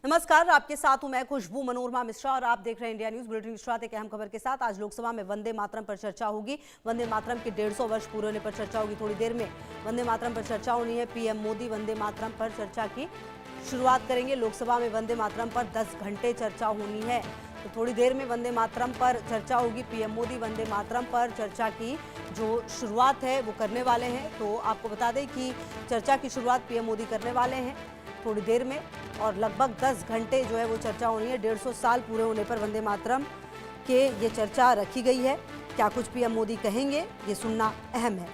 नमस्कार, आपके साथ हूं मैं खुशबू मनोरमा मिश्रा और आप देख रहे हैं इंडिया न्यूज बुलेटिन की शुरुआत एक अहम खबर के साथ। आज लोकसभा में वंदे मातरम पर चर्चा होगी। वंदे मातरम के 150 वर्ष पूरे होने पर चर्चा होगी। थोड़ी देर में वंदे मातरम पर चर्चा होनी है। पीएम मोदी वंदे मातरम पर चर्चा की शुरुआत करेंगे। लोकसभा में वंदे मातरम पर 10 घंटे चर्चा होनी है, तो थोड़ी देर में वंदे मातरम पर चर्चा होगी। पीएम मोदी वंदे मातरम पर चर्चा की जो शुरुआत है वो करने वाले हैं। तो आपको बता दें कि चर्चा की शुरुआत पीएम मोदी करने वाले हैं थोड़ी देर में, और लगभग 10 घंटे जो है वो चर्चा होनी है। 150 साल पूरे होने पर वंदे मातरम के ये चर्चा रखी गई है। क्या कुछ पीएम मोदी कहेंगे, ये सुनना अहम है।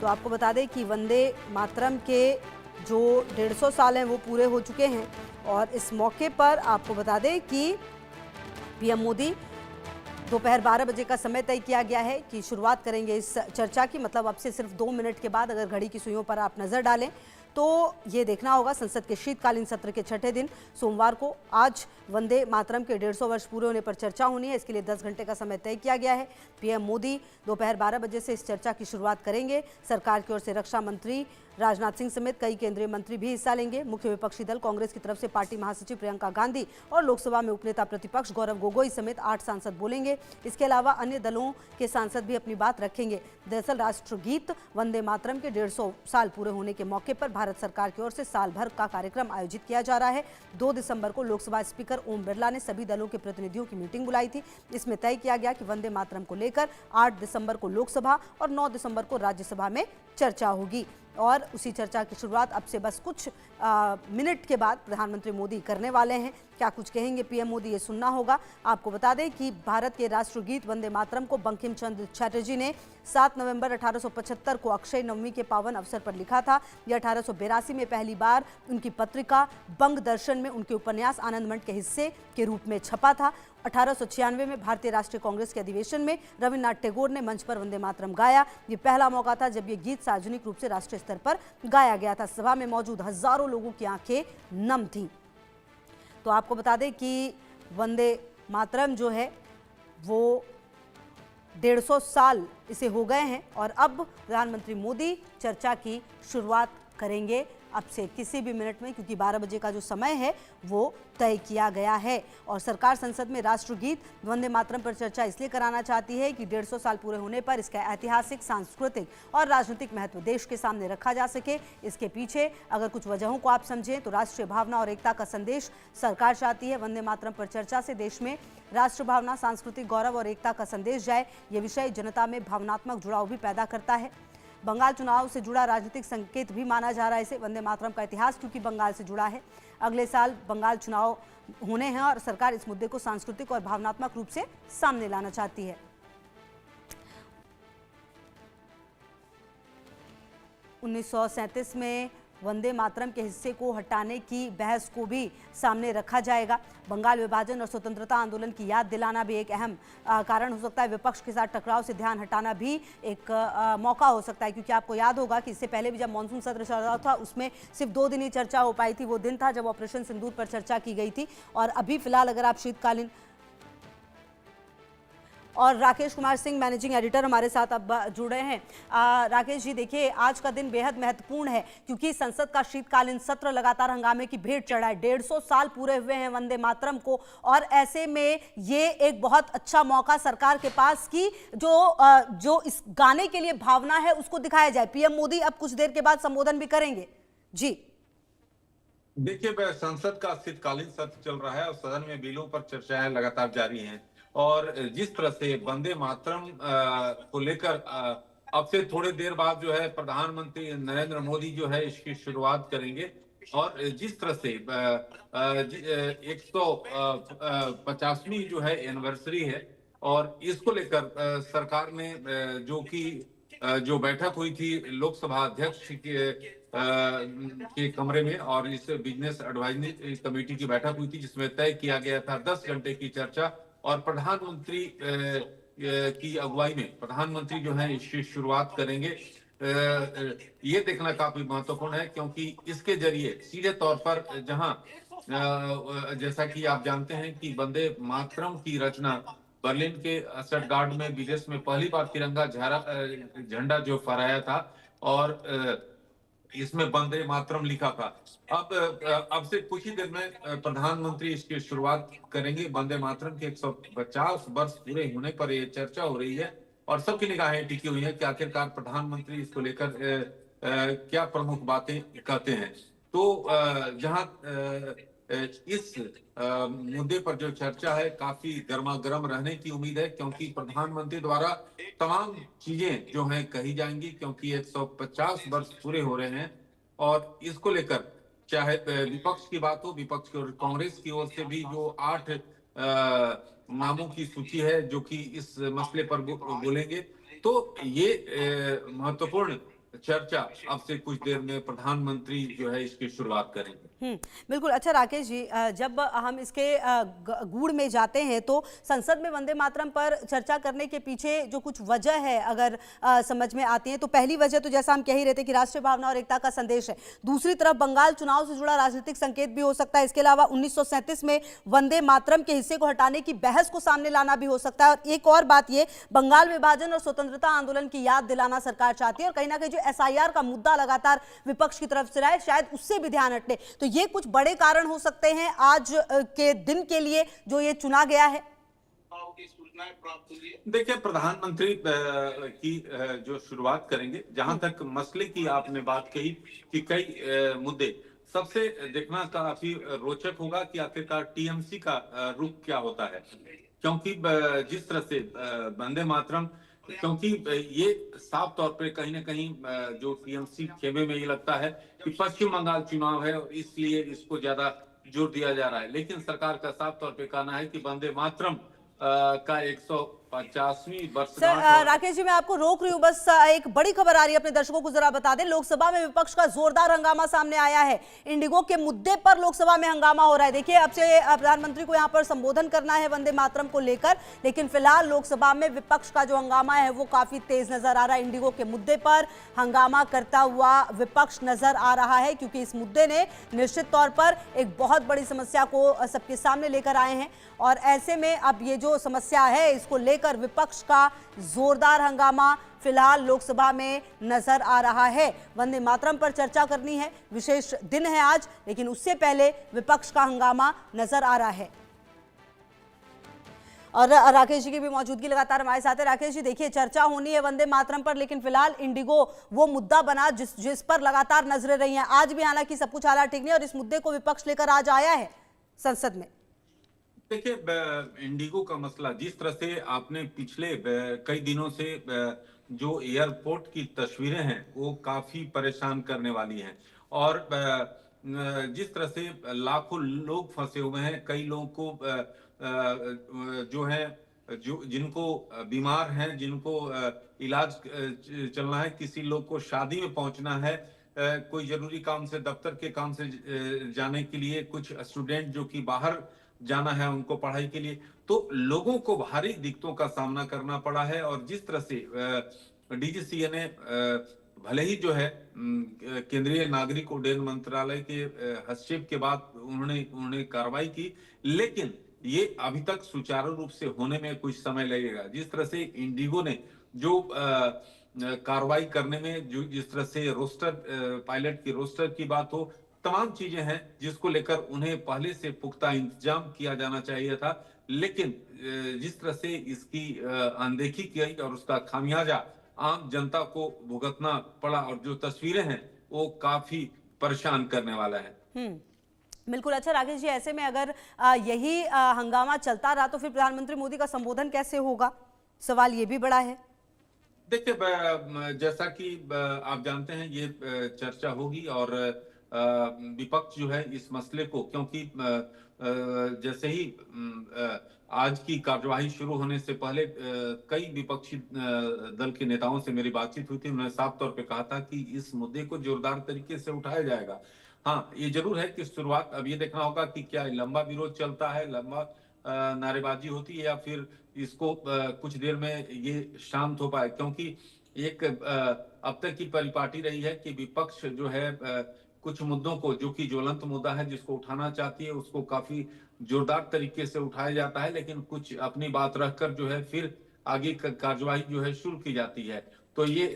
तो आपको बता दें कि वंदे मातरम के जो 150 साल हैं वो पूरे हो चुके हैं, और इस मौके पर आपको बता दें कि पीएम मोदी दोपहर 12 बजे का समय तय किया गया है कि शुरुआत करेंगे इस चर्चा की। मतलब अब से सिर्फ 2 मिनट के बाद अगर घड़ी की सुइयों पर आप नजर डालें तो ये देखना होगा संसद के शीतकालीन सत्र के छठे दिन सोमवार को आज वंदे मातरम के 150 वर्ष पूरे होने पर चर्चा होनी है। इसके लिए 10 घंटे का समय तय किया गया है। पीएम मोदी दोपहर 12 बजे से इस चर्चा की शुरुआत करेंगे। सरकार की ओर से रक्षा मंत्री राजनाथ सिंह समेत कई केंद्रीय मंत्री भी हिस्सा लेंगे। मुख्य विपक्षी दल कांग्रेस की तरफ से पार्टी महासचिव प्रियंका गांधी और लोकसभा में उपनेता प्रतिपक्ष गौरव गोगोई समेत 8 सांसद बोलेंगे। इसके अलावा अन्य दलों के सांसद भी अपनी बात रखेंगे। दरअसल राष्ट्रगीत वंदे मातरम के 150 साल पूरे होने के मौके पर भारत सरकार की ओर से साल भर का कार्यक्रम आयोजित किया जा रहा है। 2 दिसंबर को लोकसभा स्पीकर ओम बिरला ने सभी दलों के प्रतिनिधियों की मीटिंग बुलाई थी। इसमें तय किया गया कि वंदे मातरम को लेकर 8 दिसंबर को लोकसभा और 9 दिसंबर को राज्यसभा में चर्चा होगी, और उसी चर्चा की शुरुआत अब से बस कुछ मिनट के बाद प्रधानमंत्री मोदी करने वाले हैं। क्या कुछ कहेंगे पीएम मोदी, ये सुनना होगा। आपको बता दें कि भारत के राष्ट्रगीत वंदे मातरम को बंकिम चंद्र चटर्जी ने 7 नवंबर 1875 को अक्षय नवमी के पावन अवसर पर लिखा था। यह 1882 में पहली बार उनकी पत्रिका बंग दर्शन में उनके उपन्यास आनंदमठ के हिस्से के रूप में छपा था। 1896 में भारतीय राष्ट्रीय कांग्रेस के अधिवेशन में रविन्द्रनाथ टैगोर ने मंच पर वंदे मातरम गाया। ये पहला मौका था जब ये गीत सार्वजनिक रूप से राष्ट्रीय स्तर पर गाया गया था। सभा में मौजूद हजारों लोगों की आंखें नम थी। तो आपको बता दें कि वंदे मातरम जो है वो 150 साल इसे हो गए हैं, और अब प्रधानमंत्री मोदी चर्चा की शुरुआत करेंगे अब से किसी भी मिनट में, क्योंकि 12 बजे का जो समय है वो तय किया गया है। और सरकार संसद में राष्ट्रगीत वंदे मातरम पर चर्चा इसलिए कराना चाहती है कि 150 साल पूरे होने पर इसका ऐतिहासिक, सांस्कृतिक और राजनीतिक महत्व देश के सामने रखा जा सके। इसके पीछे अगर कुछ वजहों को आप समझें तो राष्ट्रीय भावना और एकता का संदेश सरकार चाहती है। वंदे मातरम पर चर्चा से देश में राष्ट्र भावना, सांस्कृतिक गौरव और एकता का संदेश जाए। ये विषय जनता में भावनात्मक जुड़ाव भी पैदा करता है। बंगाल चुनाव से जुड़ा राजनीतिक संकेत भी माना जा रहा है इसे। वंदे मातरम का इतिहास क्योंकि बंगाल से जुड़ा है। अगले साल बंगाल चुनाव होने हैं और सरकार इस मुद्दे को सांस्कृतिक और भावनात्मक रूप से सामने लाना चाहती है। 1937 में वंदे मातरम के हिस्से को हटाने की बहस को भी सामने रखा जाएगा। बंगाल विभाजन और स्वतंत्रता आंदोलन की याद दिलाना भी एक अहम कारण हो सकता है। विपक्ष के साथ टकराव से ध्यान हटाना भी एक मौका हो सकता है, क्योंकि आपको याद होगा कि इससे पहले भी जब मानसून सत्र चल रहा था उसमें सिर्फ 2 दिन ही चर्चा हो पाई थी। वो दिन था जब ऑपरेशन सिंदूर पर चर्चा की गई थी। और अभी फिलहाल अगर आप शीतकालीन, और राकेश कुमार सिंह मैनेजिंग एडिटर हमारे साथ अब जुड़े हैं। राकेश जी, देखिए आज का दिन बेहद महत्वपूर्ण है क्योंकि संसद का शीतकालीन सत्र लगातार हंगामे की भेंट चढ़ा है। 150 साल पूरे हुए हैं वंदे मातरम को, और ऐसे में ये एक बहुत अच्छा मौका सरकार के पास कि जो इस गाने के लिए भावना है उसको दिखाया जाए। पीएम मोदी अब कुछ देर के बाद संबोधन भी करेंगे। जी देखिए, संसद का शीतकालीन सत्र चल रहा है और सदन में बिलों पर चर्चाएं लगातार जारी हैं, और जिस तरह से वंदे मातरम को लेकर अब से थोड़ी देर बाद जो है प्रधानमंत्री नरेंद्र मोदी जो है इसकी शुरुआत करेंगे, और जिस तरह से 150वीं जो है एनिवर्सरी है, और इसको लेकर सरकार ने जो बैठक हुई थी लोकसभा अध्यक्ष के कमरे में, और इस बिजनेस एडवाइजरी कमेटी की बैठक हुई थी जिसमें तय किया गया था 10 घंटे की चर्चा, और प्रधानमंत्री की अगुवाई में प्रधानमंत्री जो है इसकी शुरुआत करेंगे। ये देखना काफी महत्वपूर्ण है क्योंकि इसके जरिए सीधे तौर पर जहां जैसा कि आप जानते हैं कि वंदे मातरम की रचना बर्लिन के स्टटगार्ट में विदेश में पहली बार तिरंगा झंडा जो फहराया था, और इसमें वंदे मातरम लिखा था। अब से कुछ ही देर में प्रधानमंत्री इसकी शुरुआत करेंगे। वंदे मातरम के 150 वर्ष पूरे होने पर यह चर्चा हो रही है और सबकी निगाहें टिकी हुई है कि आखिरकार प्रधानमंत्री इसको लेकर क्या प्रमुख बातें कहते हैं। तो जहां इस मुद्दे पर जो चर्चा है काफी गर्मागर्म रहने की उम्मीद है, क्योंकि प्रधानमंत्री द्वारा तमाम चीजें जो हैं कही जाएंगी, क्योंकि 150 वर्ष पूरे हो रहे हैं और इसको लेकर चाहे विपक्ष की बात हो, विपक्ष की और कांग्रेस की ओर से भी जो 8 नामों की सूची है जो कि इस मसले पर बोलेंगे, तो ये महत्वपूर्ण चर्चा अब से कुछ देर में प्रधानमंत्री जो है इसकी शुरुआत करेंगे। बिल्कुल। अच्छा राकेश जी, जब हम इसके गूढ़ में जाते हैं तो संसद में वंदे मातरम पर चर्चा करने के पीछे जो कुछ वजह है अगर समझ में आती है, तो पहली वजह तो जैसा हम कह ही रहे थे कि राष्ट्रीय भावना और एकता का संदेश है। दूसरी तरफ बंगाल चुनाव से जुड़ा राजनीतिक संकेत भी हो सकता है। इसके अलावा 1937 में वंदे मातरम के हिस्से को हटाने की बहस को सामने लाना भी हो सकता है। और एक और बात, ये बंगाल विभाजन और स्वतंत्रता आंदोलन की याद दिलाना सरकार चाहती है और कहीं ना कहीं जो SIR का मुद्दा लगातार विपक्ष की तरफ से रहा है, शायद उससे भी ध्यान हटे। तो ये कुछ बड़े कारण हो सकते हैं आज के दिन के लिए जो ये चुना गया है। देखिए, प्रधानमंत्री की जो शुरुआत करेंगे, जहां तक मसले की आपने बात कही कि कई मुद्दे, सबसे देखना काफी रोचक होगा कि आखिरकार TMC का रुख क्या होता है, क्योंकि जिस तरह से वंदे मातरम, क्योंकि ये साफ तौर पे कहीं ना कहीं जो TMC खेमे में ये लगता है कि पश्चिम बंगाल चुनाव है और इसलिए इसको ज्यादा जोर दिया जा रहा है, लेकिन सरकार का साफ तौर पे कहना है कि वंदे मातरम का 150वीं वर्षगांठ। राकेश जी, मैं आपको रोक रही हूँ, बस एक बड़ी खबर आ रही है, अपने दर्शकों को जरा बता दें। लोकसभा में विपक्ष का जोरदार हंगामा सामने आया है। इंडिगो के मुद्दे पर लोकसभा में हंगामा हो रहा है। देखिए, अब से प्रधानमंत्री को यहाँ पर संबोधन करना है वंदे मातरम को लेकर, लेकिन फिलहाल लोकसभा में विपक्ष का जो हंगामा है वो काफी तेज नजर आ रहा है। इंडिगो के मुद्दे पर हंगामा करता हुआ विपक्ष नजर आ रहा है, क्योंकि इस मुद्दे ने निश्चित तौर पर एक बहुत बड़ी समस्या को सबके सामने लेकर आए हैं और ऐसे में अब ये जो समस्या है इसको लेकर विपक्ष का जोरदार हंगामा फिलहाल लोकसभा में नजर आ रहा है। वंदे मातरम पर चर्चा करनी है, विशेष दिन है आज, लेकिन उससे पहले विपक्ष का हंगामा नजर आ रहा है। और राकेश जी की भी मौजूदगी लगातार हमारे साथ है। राकेश जी, देखिए, चर्चा होनी है वंदे मातरम पर, लेकिन फिलहाल इंडिगो वो मुद्दा बना जिस पर लगातार नजरें रही हैं। आज भी हालांकि सब कुछ हालात ठीक नहीं और इस मुद्दे को विपक्ष लेकर आज आया है संसद में। देखिए, इंडिगो का मसला, जिस तरह से आपने पिछले कई दिनों से जो एयरपोर्ट की तस्वीरें हैं वो काफी परेशान करने वाली हैं और जिस तरह से लाखों लोग फंसे हुए हैं, कई लोगों को जो है जो जिनको बीमार हैं, जिनको इलाज चलना है, किसी लोग को शादी में पहुंचना है, कोई जरूरी काम से, दफ्तर के काम से जाने के लिए, कुछ स्टूडेंट जो कि बाहर जाना है उनको पढ़ाई के लिए, तो लोगों को भारी दिक्कतों का सामना करना पड़ा है। और जिस तरह से DGCA ने भले ही जो है केंद्रीय नागरिक उड्डयन मंत्रालय के हस्तक्षेप के बाद उन्होंने कार्रवाई की, लेकिन ये अभी तक सुचारू रूप से होने में कुछ समय लगेगा। जिस तरह से इंडिगो ने जो कार्रवाई करने में, जो जिस तरह से रोस्टर, पायलट की रोस्टर की बात हो, तमाम चीजें हैं जिसको लेकर उन्हें पहले से पुख्ता इंतजाम किया जाना चाहिए था, लेकिन जिस तरह से इसकी अनदेखी की गई और उसका खामियाजा आम जनता को भुगतना पड़ा और जो तस्वीरें हैं वो काफी परेशान करने वाला है। बिल्कुल। अच्छा राकेश जी, ऐसे में अगर यही हंगामा चलता रहा तो फिर प्रधानमंत्री मोदी का संबोधन कैसे होगा, सवाल ये भी बड़ा है। देखिए, जैसा कि आप जानते हैं ये चर्चा होगी और विपक्ष जो है इस मसले को, क्योंकि जैसे ही आज की कार्यवाही शुरू होने से पहले कई विपक्षी दल के नेताओं से मेरी बातचीत हुई थी। उन्होंने साफ तौर पे कहा था कि इस मुद्दे को जोरदार तरीके से उठाया जाएगा। हाँ, ये जरूर है कि शुरुआत अब ये देखना होगा कि क्या लंबा विरोध चलता है, लंबा नारेबाजी होती है, या फिर इसको कुछ देर में ये शांत हो पाए, क्योंकि एक अब तक की परिपाटी रही है कि विपक्ष जो है कुछ मुद्दों को, जो कि ज्वलंत मुद्दा है जिसको उठाना चाहती है, उसको काफी जोरदार तरीके से उठाया जाता है, लेकिन कुछ अपनी बात रखकर जो है फिर आगे कार्यवाही जो है शुरू की जाती है। तो ये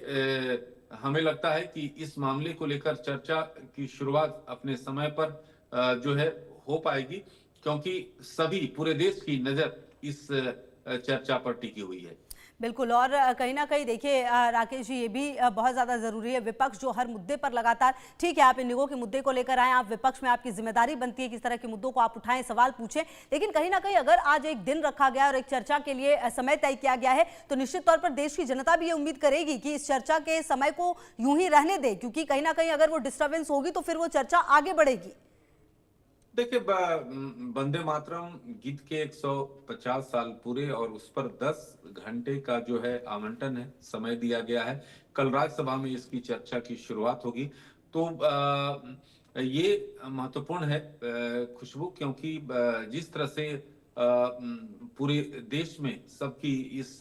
हमें लगता है कि इस मामले को लेकर चर्चा की शुरुआत अपने समय पर जो है हो पाएगी, क्योंकि सभी पूरे देश की नजर इस चर्चा पर टिकी हुई है। बिल्कुल। और कहीं ना कहीं देखिए राकेश जी, ये भी बहुत ज़्यादा ज़रूरी है। विपक्ष जो हर मुद्दे पर लगातार, ठीक है आप इंडिगो के मुद्दे को लेकर आए, आप विपक्ष में, आपकी जिम्मेदारी बनती है किस तरह के मुद्दों को आप उठाएं, सवाल पूछें, लेकिन कहीं ना कहीं अगर आज एक दिन रखा गया और एक चर्चा के लिए समय तय किया गया है, तो निश्चित तौर पर देश की जनता भी ये उम्मीद करेगी कि इस चर्चा के समय को यूं ही रहने दे, क्योंकि कहीं ना कहीं अगर वो डिस्टर्बेंस होगी तो फिर वो चर्चा आगे बढ़ेगी। देखिए, वंदे मातरम गीत के 150 साल पूरे और उस पर 10 घंटे का जो है आवंटन है, समय दिया गया है। कल राज्यसभा में इसकी चर्चा की शुरुआत होगी। तो ये महत्वपूर्ण है खुशबू, क्योंकि जिस तरह से पूरे देश में सबकी इस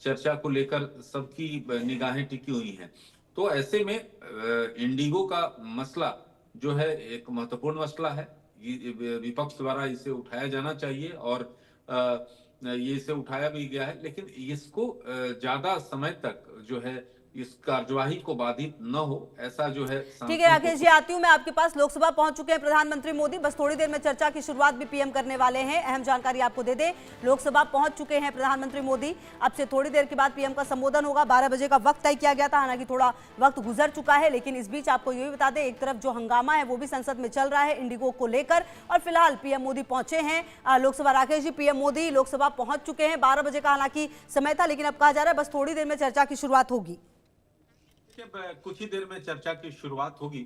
चर्चा को लेकर सबकी निगाहें टिकी हुई हैं, तो ऐसे में इंडिगो का मसला जो है एक महत्वपूर्ण मसला है। विपक्ष द्वारा इसे उठाया जाना चाहिए और ये इसे उठाया भी गया है, लेकिन इसको ज्यादा समय तक जो है इस कार्यवाही को बाधित न हो, ऐसा जो है। ठीक है राकेश जी, आती हूं मैं आपके पास। लोकसभा पहुंच चुके हैं प्रधानमंत्री मोदी, बस थोड़ी देर में चर्चा की शुरुआत भी पीएम करने वाले हैं। अहम जानकारी आपको दे दें, लोकसभा पहुंच चुके हैं प्रधानमंत्री मोदी। अब से थोड़ी देर के बाद पीएम का संबोधन होगा। 12 बजे का वक्त तय किया गया था, हालांकि थोड़ा वक्त गुजर चुका है, लेकिन इस बीच आपको ये भी बता दें, एक तरफ जो हंगामा है वो भी संसद में चल रहा है इंडिगो को लेकर, और फिलहाल पीएम मोदी पहुंचे हैं लोकसभा। राकेश जी, पीएम मोदी लोकसभा पहुंच चुके हैं। 12 बजे का हालांकि समय था, लेकिन अब कहा जा रहा है बस थोड़ी देर में चर्चा की शुरुआत होगी। कुछ ही देर में चर्चा की शुरुआत होगी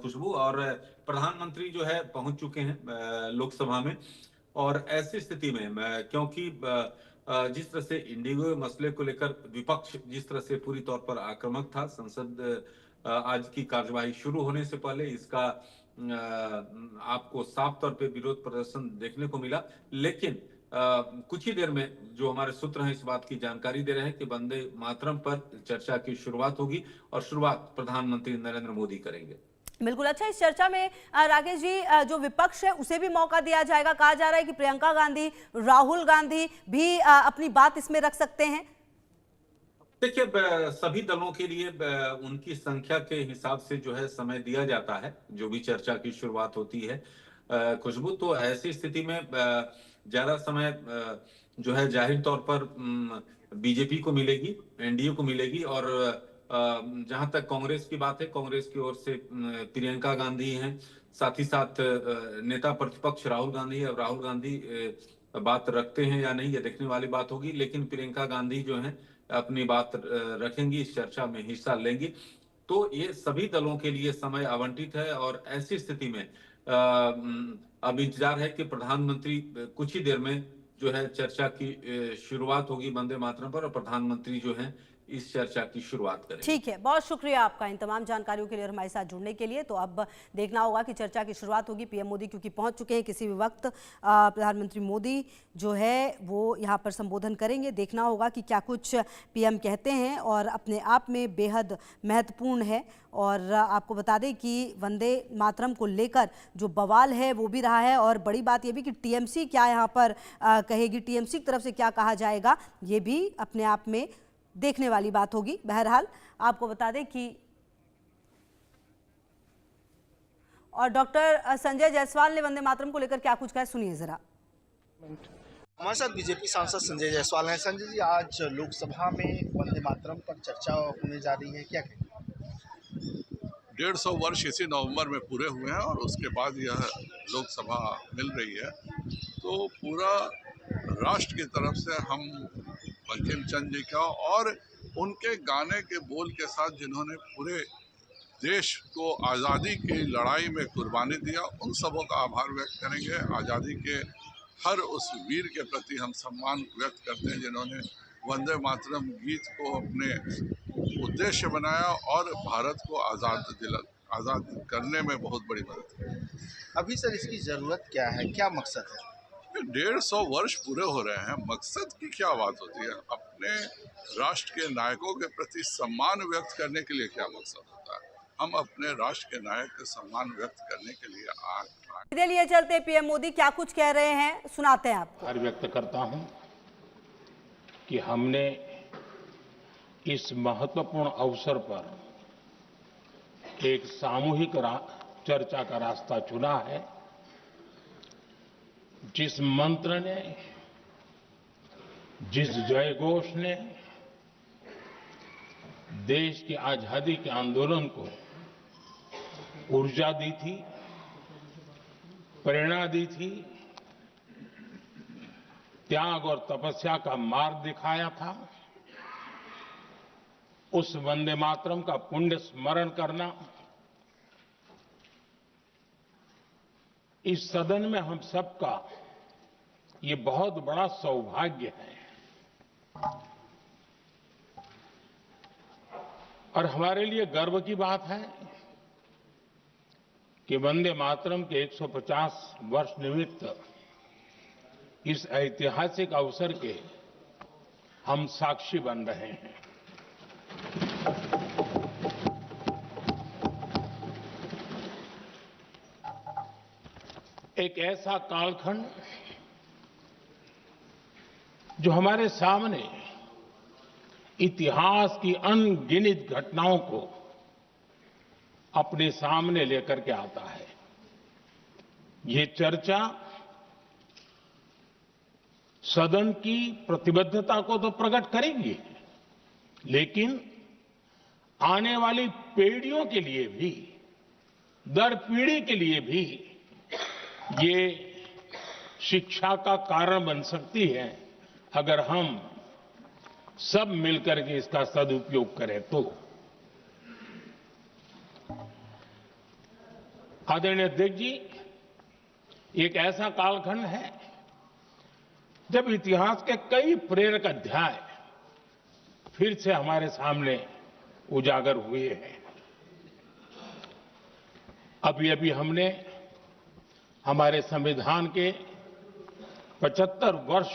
खुशबू, और प्रधानमंत्री जो है पहुंच चुके हैं लोकसभा में। और ऐसी स्थिति में क्योंकि जिस तरह से इंडिगो मसले को लेकर विपक्ष जिस तरह से पूरी तौर पर आक्रामक था, संसद आज की कार्यवाही शुरू होने से पहले इसका आपको साफ तौर पे विरोध प्रदर्शन देखने को मिला। लेकिन कुछ ही देर में जो हमारे सूत्र हैं इस बात की जानकारी दे रहे हैं कि वंदे मातरम पर चर्चा की शुरुआत होगी, और शुरुआत प्रधानमंत्री नरेंद्र मोदी करेंगे। बिल्कुल। अच्छा, इस चर्चा में राकेश जी जो विपक्ष है उसे भी मौका दिया जाएगा। कहा जा रहा है कि प्रियंका गांधी, राहुल गांधी भी अपनी बात इसमें रख सकते हैं। देखिए, सभी दलों के लिए उनकी संख्या के हिसाब से जो है समय दिया जाता है, जो भी चर्चा की शुरुआत होती है खुशबू। तो ऐसी स्थिति में ज्यादा समय जो है जाहिर तौर पर बीजेपी को मिलेगी, एनडीए को मिलेगी। और जहां तक कांग्रेस की बात है, कांग्रेस की ओर से प्रियंका गांधी हैं, साथ ही साथ नेता प्रतिपक्ष राहुल गांधी है। राहुल गांधी बात रखते हैं या नहीं, ये देखने वाली बात होगी, लेकिन प्रियंका गांधी जो है अपनी बात रखेंगी, इस चर्चा में हिस्सा लेंगी। तो ये सभी दलों के लिए समय आवंटित है, और ऐसी स्थिति में अब इंतजार है कि प्रधानमंत्री कुछ ही देर में जो है चर्चा की शुरुआत होगी वंदे मातरम पर, और प्रधानमंत्री जो है इस चर्चा की शुरुआत करें। ठीक है, बहुत शुक्रिया आपका इन तमाम जानकारियों के लिए और हमारे साथ जुड़ने के लिए। तो अब देखना होगा कि चर्चा की शुरुआत होगी। पीएम मोदी क्योंकि पहुंच चुके हैं, किसी भी वक्त प्रधानमंत्री मोदी जो है वो यहां पर संबोधन करेंगे। देखना होगा कि क्या कुछ पीएम कहते हैं, और अपने आप में बेहद महत्वपूर्ण है। और आपको बता दें कि वंदे मातरम को लेकर जो बवाल है वो भी रहा है, और बड़ी बात ये भी कि टीएमसी क्या यहाँ पर कहेगी, टीएमसी की तरफ से क्या कहा जाएगा, ये भी अपने आप में देखने वाली बात होगी। बहरहाल आपको बता दें कि और डॉक्टर संजय जायसवाल ने वंदे मातरम को लेकर क्या कुछ कहा, सुनिए जरा। हमारे साथ बीजेपी सांसद संजय जायसवाल हैं। संजय जी, आज लोकसभा में वंदे मातरम पर चर्चा होने जा रही है, क्या कहेंगे? 150 वर्ष इसी नवंबर में पूरे हुए हैं, और उसके बाद यह लोकसभा मिल रही है। तो पूरा राष्ट्र की तरफ से हम बंकिम चंद्र जी का और उनके गाने के बोल के साथ जिन्होंने पूरे देश को आज़ादी की लड़ाई में कुर्बानी दिया, उन सबों का आभार व्यक्त करेंगे। आज़ादी के हर उस वीर के प्रति हम सम्मान व्यक्त करते हैं जिन्होंने वंदे मातरम गीत को अपने उद्देश्य बनाया और भारत को आज़ाद करने में बहुत बड़ी मदद की। अभी सर इसकी ज़रूरत क्या है, क्या मकसद है? 150 वर्ष पूरे हो रहे हैं, मकसद की क्या बात होती है? अपने राष्ट्र के नायकों के प्रति सम्मान व्यक्त करने के लिए क्या मकसद होता है? हम अपने राष्ट्र के नायक का सम्मान व्यक्त करने के लिए लिए चलते पीएम मोदी क्या कुछ कह रहे हैं, सुनाते हैं आपको। व्यक्त करता हूं कि हमने इस महत्वपूर्ण अवसर पर एक सामूहिक चर्चा का रास्ता चुना है, जिस मंत्र ने, जिस जयघोष ने देश की आजादी के आंदोलन को ऊर्जा दी थी, प्रेरणा दी थी, त्याग और तपस्या का मार्ग दिखाया था, उस वंदे मातरम का पुण्य स्मरण करना इस सदन में हम सबका ये बहुत बड़ा सौभाग्य है और हमारे लिए गर्व की बात है कि वंदे मातरम के 150 वर्ष निमित्त इस ऐतिहासिक अवसर के हम साक्षी बन रहे हैं। एक ऐसा कालखंड जो हमारे सामने इतिहास की अनगिनत घटनाओं को अपने सामने लेकर के आता है। ये चर्चा सदन की प्रतिबद्धता को तो प्रकट करेगी, लेकिन आने वाली पीढ़ियों के लिए भी, दर पीढ़ी के लिए भी ये शिक्षा का कारण बन सकती है अगर हम सब मिलकर के इसका सदुपयोग करें तो। आदरणीय अध्यक्ष जी, एक ऐसा कालखंड है जब इतिहास के कई प्रेरक अध्याय फिर से हमारे सामने उजागर हुए हैं। अभी हमने हमारे संविधान के 75 वर्ष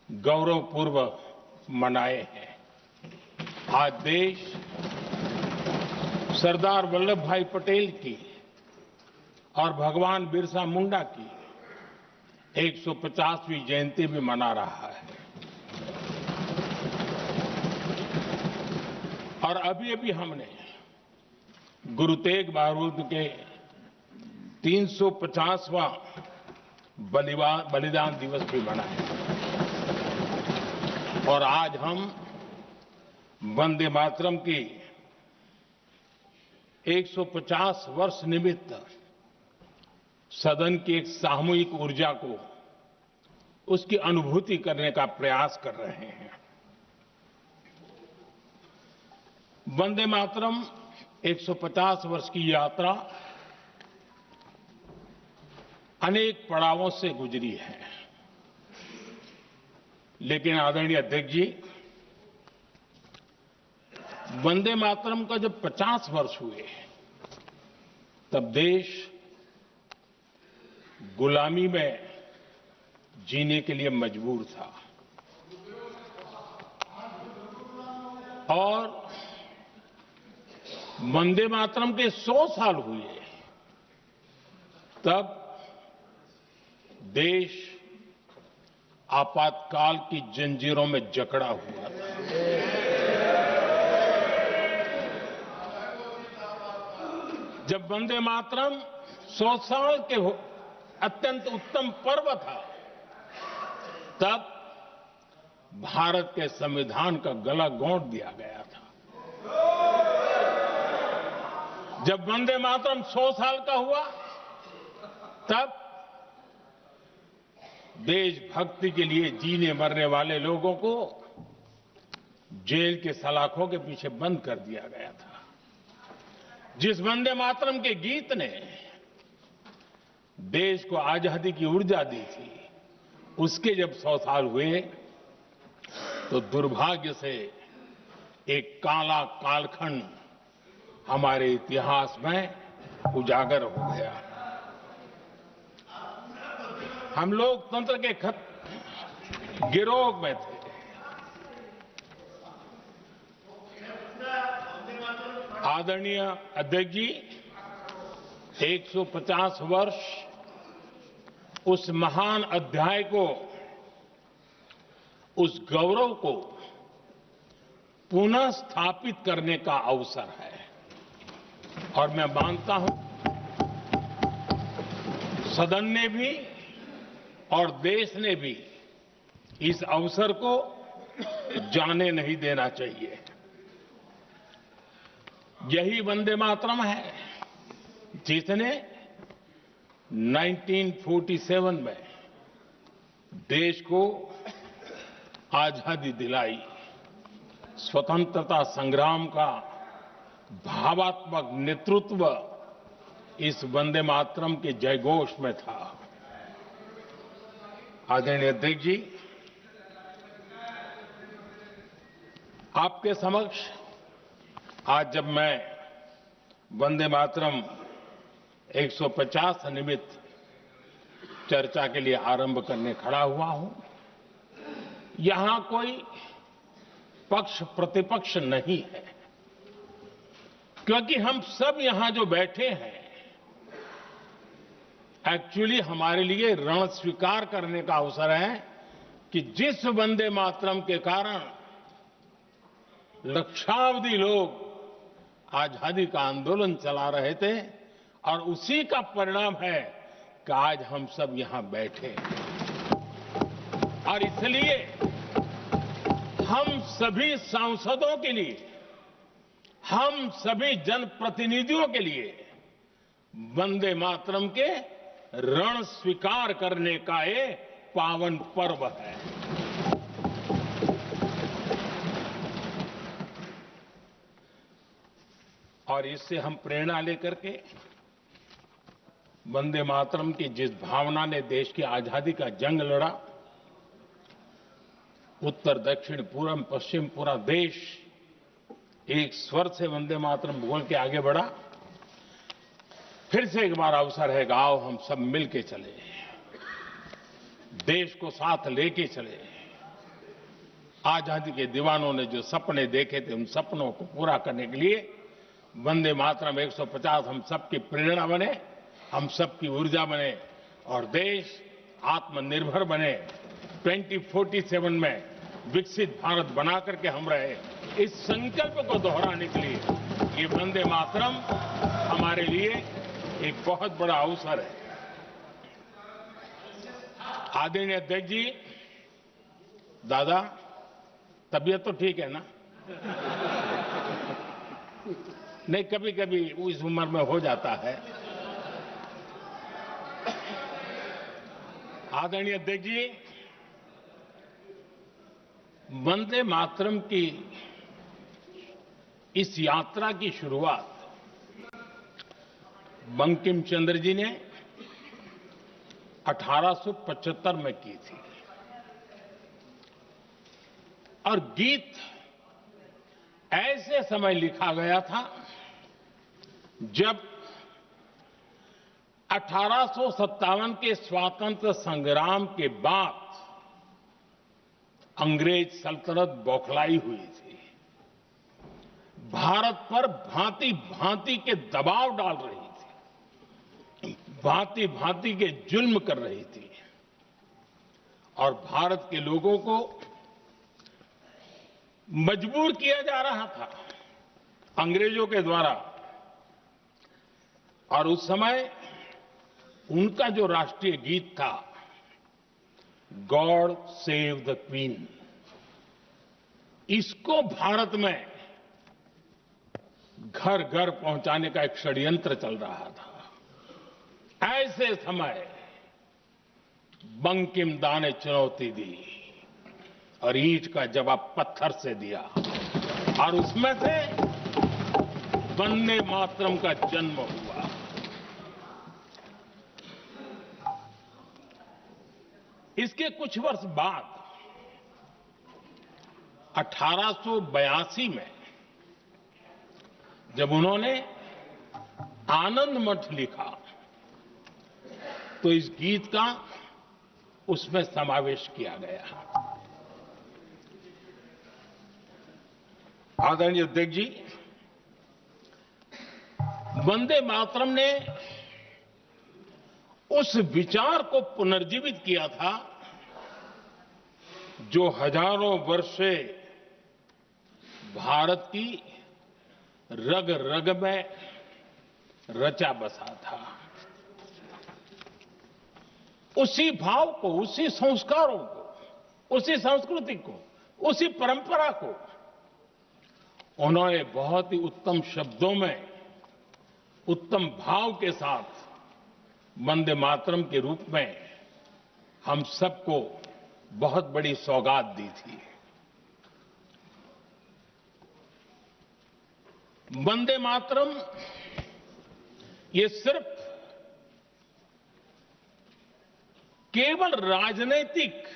गौरवपूर्वक मनाए हैं। आज देश सरदार वल्लभ भाई पटेल की और भगवान बिरसा मुंडा की 150वीं जयंती भी मना रहा है और अभी हमने गुरु तेग बहादुर के 350वां बलिदान दिवस भी मनाया और आज हम वंदे मातरम की 150 वर्ष निमित्त सदन की एक सामूहिक ऊर्जा को, उसकी अनुभूति करने का प्रयास कर रहे हैं। वंदे मातरम 150 वर्ष की यात्रा अनेक पड़ावों से गुजरी है, लेकिन आदरणीय अध्यक्ष जी, वंदे मातरम का जब 50 वर्ष हुए तब देश गुलामी में जीने के लिए मजबूर था और वंदे मातरम के 100 साल हुए तब देश आपातकाल की जंजीरों में जकड़ा हुआ था। जब वंदे मातरम 100 साल के अत्यंत उत्तम पर्व था, तब भारत के संविधान का गला घोंट दिया गया था। जब वंदे मातरम 100 साल का हुआ, तब देशभक्ति के लिए जीने मरने वाले लोगों को जेल के सलाखों के पीछे बंद कर दिया गया था। जिस वंदे मातरम के गीत ने देश को आजादी की ऊर्जा दी थी, उसके जब 100 साल हुए तो दुर्भाग्य से एक काला कालखंड हमारे इतिहास में उजागर हो गया। हम लोकतंत्र के गिरोह में थे। आदरणीय अध्यक्ष जी, 150 वर्ष उस महान अध्याय को, उस गौरव को पुनः स्थापित करने का अवसर है और मैं मानता हूं सदन ने भी और देश ने भी इस अवसर को जाने नहीं देना चाहिए। यही वंदे मातरम है जिसने 1947 में देश को आजादी दिलाई। स्वतंत्रता संग्राम का भावात्मक नेतृत्व इस वंदे मातरम के जयघोष में था। आदरणीय अध्यक्ष जी, आपके समक्ष आज जब मैं वंदे मातरम 150 निमित्त चर्चा के लिए आरंभ करने खड़ा हुआ हूं, यहां कोई पक्ष प्रतिपक्ष नहीं है, क्योंकि हम सब यहां जो बैठे हैं एक्चुअली हमारे लिए रण स्वीकार करने का अवसर है कि जिस वंदे मातरम के कारण लक्षावधि लोग आजादी का आंदोलन चला रहे थे और उसी का परिणाम है कि आज हम सब यहां बैठे हैं। और इसलिए हम सभी सांसदों के लिए, हम सभी जनप्रतिनिधियों के लिए वंदे मातरम के रण स्वीकार करने का ये पावन पर्व है। और इससे हम प्रेरणा लेकर के वंदे मातरम की जिस भावना ने देश की आजादी का जंग लड़ा, उत्तर दक्षिण पूर्व पश्चिम पूरा देश एक स्वर से वंदे मातरम बोल के आगे बढ़ा। फिर से एक बार अवसर है, आओ हम सब मिल के चले, देश को साथ लेके चले। आजादी के दीवानों ने जो सपने देखे थे उन सपनों को पूरा करने के लिए वंदे मातरम 150 हम सबकी प्रेरणा बने, हम सबकी ऊर्जा बने और देश आत्मनिर्भर बने। 2047 में विकसित भारत बना करके हम रहे, इस संकल्प को दोहराने के लिए ये वंदे मातरम हमारे लिए एक बहुत बड़ा अवसर है। आदरणीय अध्यक्ष जी, दादा तबीयत तो ठीक है ना? नहीं, कभी कभी इस उम्र में हो जाता है। आदरणीय अध्यक्ष जी, वंदे मातरम की इस यात्रा की शुरुआत बंकिम चंद्र जी ने 1875 में की थी और गीत ऐसे समय लिखा गया था जब 1857 के स्वातंत्र संग्राम के बाद अंग्रेज सल्तनत बौखलाई हुई थी, भारत पर भांति भांति के दबाव डाल रही थी, भांति भांति के जुल्म कर रही थी और भारत के लोगों को मजबूर किया जा रहा था अंग्रेजों के द्वारा। और उस समय उनका जो राष्ट्रीय गीत था, गॉड सेव द क्वीन, इसको भारत में घर घर पहुंचाने का एक षड्यंत्र चल रहा था। ऐसे समय बंकिम दा ने चुनौती दी और ईंट का जवाब पत्थर से दिया और उसमें से वंदे मातरम का जन्म हुआ। इसके कुछ वर्ष बाद 1882 में जब उन्होंने आनंद मठ लिखा तो इस गीत का उसमें समावेश किया गया। आदरणीय अध्यक्ष जी, वंदे मातरम ने उस विचार को पुनर्जीवित किया था जो हजारों वर्ष से भारत की रग रग में रचा बसा था। उसी भाव को, उसी संस्कारों को, उसी संस्कृति को, उसी परंपरा को उन्होंने बहुत ही उत्तम शब्दों में, उत्तम भाव के साथ वंदे मातरम के रूप में हम सबको बहुत बड़ी सौगात दी थी। वंदे मातरम ये सिर्फ केवल राजनीतिक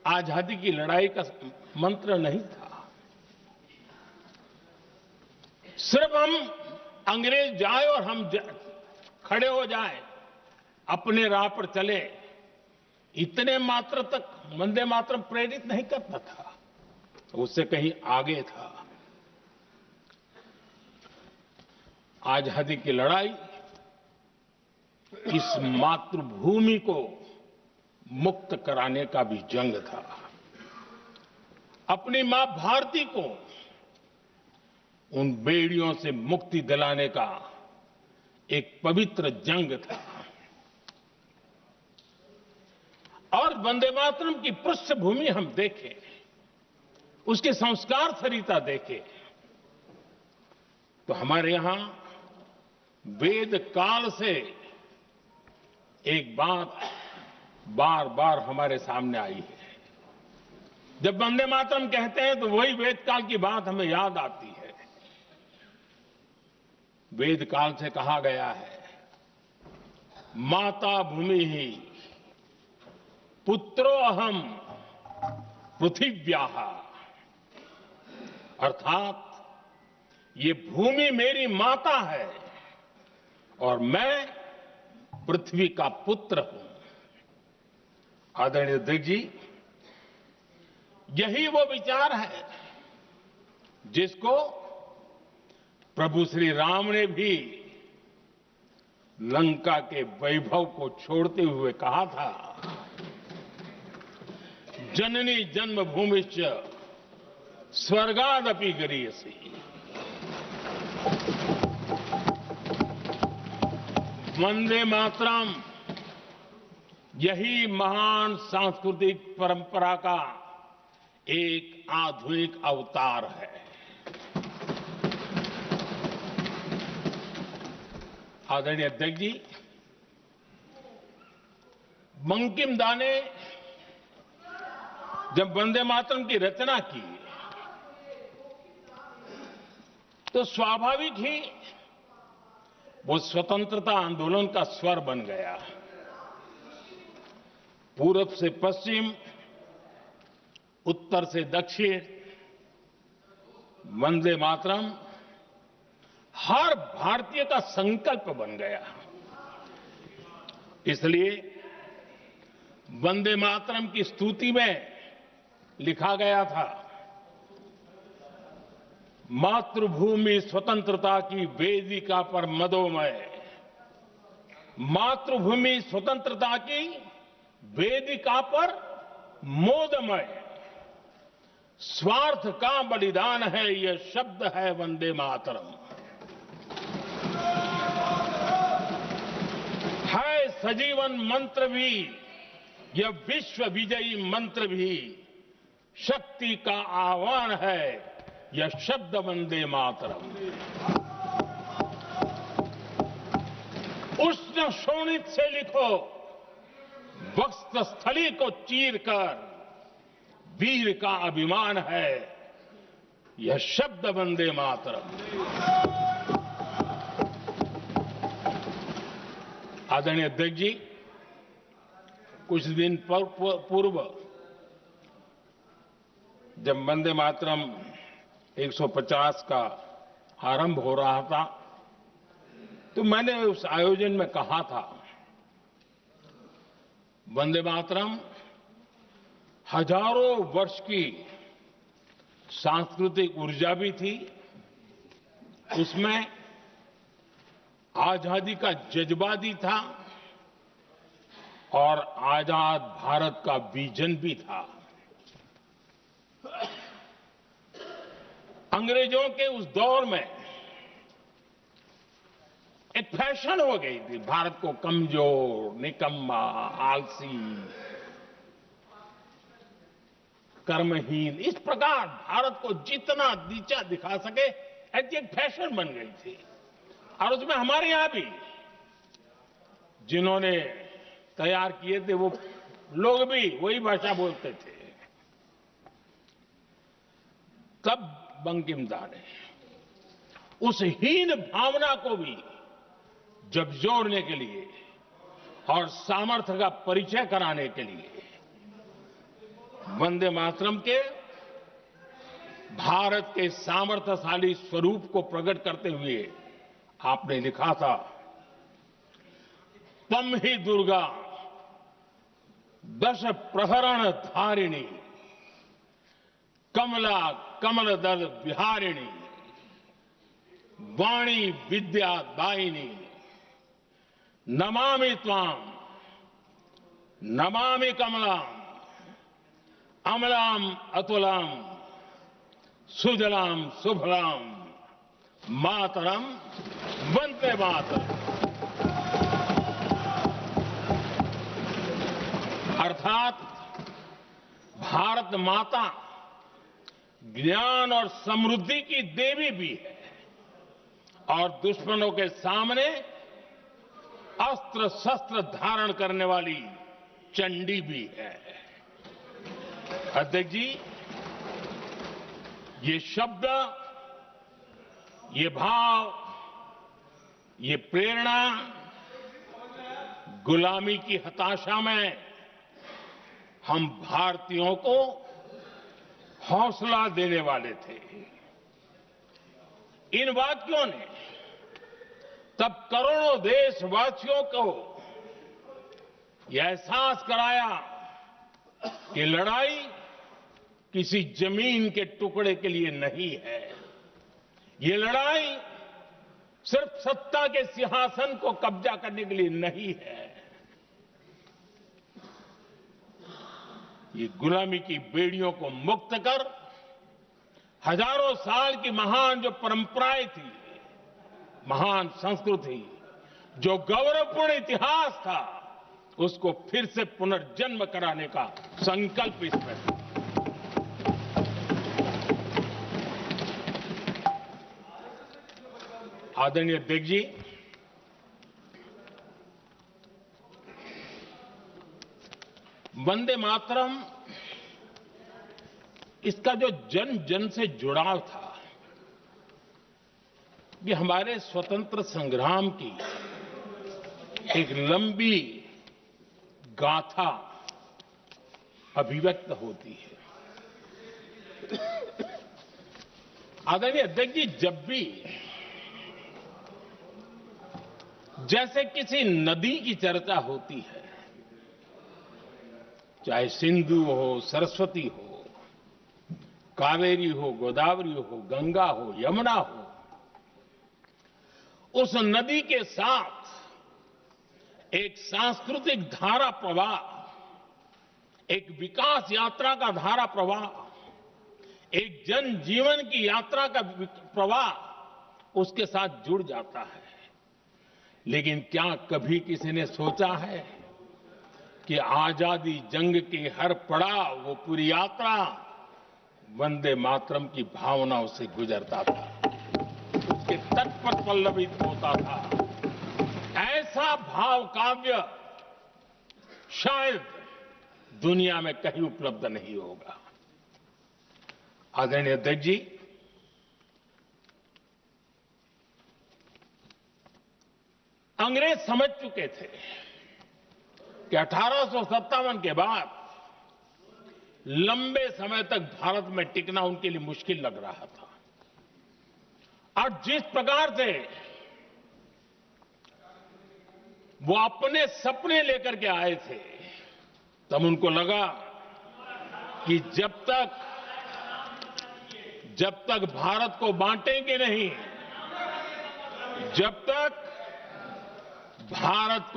आजादी की लड़ाई का मंत्र नहीं था। सिर्फ हम अंग्रेज जाए और हम खड़े हो जाए, अपने राह पर चले, इतने मात्र तक वंदे मातरम प्रेरित नहीं करता था, उससे कहीं आगे था। आजादी की लड़ाई इस मातृभूमि को मुक्त कराने का भी जंग था। अपनी मां भारती को उन बेड़ियों से मुक्ति दिलाने का एक पवित्र जंग था। और वंदे मातरम की पृष्ठभूमि हम देखें, उसके संस्कार सरिता देखें, तो हमारे यहां वेद काल से एक बात बार बार हमारे सामने आई है। जब वंदे मातरम कहते हैं तो वही वेद काल की बात हमें याद आती है। वेद काल से कहा गया है, माता भूमि ही पुत्रो अहम पृथिव्याः, अर्थात ये भूमि मेरी माता है और मैं पृथ्वी का पुत्र हूं। आदरणीय अध्यक्ष जी, यही वो विचार है जिसको प्रभु श्री राम ने भी लंका के वैभव को छोड़ते हुए कहा था, जननी जन्मभूमिश्च स्वर्गादपि गरीयसी। वंदे मातरम यही महान सांस्कृतिक परंपरा का एक आधुनिक अवतार है। आदरणीय अध्यक्ष जी, बंकिम दा ने जब वंदे मातरम की रचना की तो स्वाभाविक ही वो स्वतंत्रता आंदोलन का स्वर बन गया। पूरब से पश्चिम, उत्तर से दक्षिण, वंदे मातरम हर भारतीय का संकल्प बन गया। इसलिए वंदे मातरम की स्तुति में लिखा गया था, मातृभूमि स्वतंत्रता की वेदिका पर मदोमय, मातृभूमि स्वतंत्रता की वेदिका पर मोदमय, स्वार्थ का बलिदान है, यह शब्द है वंदे मातरम। है सजीवन मंत्र भी, यह विश्व विजयी मंत्र भी, शक्ति का आह्वान है यह शब्द वंदे मातरम। उष्ण शोणित से लिखो, वक्षस्थली को चीरकर, वीर का अभिमान है यह शब्द वंदे मातरम। आदरणीय अध्यक्ष जी, कुछ दिन पूर्व जब वंदे मातरम 150 का आरंभ हो रहा था तो मैंने उस आयोजन में कहा था, वंदे मातरम हजारों वर्ष की सांस्कृतिक ऊर्जा भी थी, उसमें आजादी का जज्बा भी था और आजाद भारत का विजन भी था। अंग्रेजों के उस दौर में एक फैशन हो गई थी भारत को कमजोर, निकम्मा, आलसी, कर्महीन, इस प्रकार भारत को जितना नीचा दिखा सके ऐसी एक फैशन बन गई थी। और उसमें हमारे यहां भी जिन्होंने तैयार किए थे वो लोग भी वही भाषा बोलते थे। तब बंकिम दा ने उस हीन भावना को भी झकझोरने के लिए और सामर्थ्य का परिचय कराने के लिए वंदे मातरम के भारत के सामर्थ्यशाली स्वरूप को प्रकट करते हुए आपने लिखा था, तम ही दुर्गा दश प्रहरण धारिणी, कमला कमल दल विहारिणी, वाणी विद्या दायिनी, नमामि त्वाम नमामि कमलाम, अमलाम अतुलाम, सुजलाम सुफलाम, मातरम वंदे मातरम। अर्थात भारत माता ज्ञान और समृद्धि की देवी भी है और दुश्मनों के सामने अस्त्र शस्त्र धारण करने वाली चंडी भी है। अध्यक्ष जी, ये शब्द, ये भाव, ये प्रेरणा गुलामी की हताशा में हम भारतीयों को हौसला देने वाले थे। इन वाक्यों ने तब करोड़ों देशवासियों को यह एहसास कराया कि लड़ाई किसी जमीन के टुकड़े के लिए नहीं है। ये लड़ाई सिर्फ सत्ता के सिंहासन को कब्जा करने के लिए नहीं है। ये गुलामी की बेड़ियों को मुक्त कर हजारों साल की महान जो परंपराएं थी, महान संस्कृति, जो गौरवपूर्ण इतिहास था, उसको फिर से पुनर्जन्म कराने का संकल्प इसमें था। आदरणीय अध्यक्ष जी, वंदे मातरम, इसका जो जन जन से जुड़ाव था, ये हमारे स्वतंत्र संग्राम की एक लंबी गाथा अभिव्यक्त होती है। आदरणीय अध्यक्ष जी, जब भी जैसे किसी नदी की चर्चा होती है, चाहे सिंधु हो, सरस्वती हो, कावेरी हो, गोदावरी हो, गंगा हो, यमुना हो, उस नदी के साथ एक सांस्कृतिक धारा प्रवाह, एक विकास यात्रा का धारा प्रवाह, एक जन जीवन की यात्रा का प्रवाह उसके साथ जुड़ जाता है। लेकिन क्या कभी किसी ने सोचा है कि आजादी जंग के हर पड़ाव, वो पूरी यात्रा वंदे मातरम की भावनाओं से गुजरता था, उसके तट पर पल्लवित होता था। ऐसा भाव काव्य शायद दुनिया में कहीं उपलब्ध नहीं होगा। आदरणीय अध्यक्ष जी, अंग्रेज समझ चुके थे कि 1857 के बाद लंबे समय तक भारत में टिकना उनके लिए मुश्किल लग रहा था। और जिस प्रकार से वो अपने सपने लेकर के आए थे, तब उनको लगा कि जब तक भारत को बांटेंगे नहीं, जब तक भारत को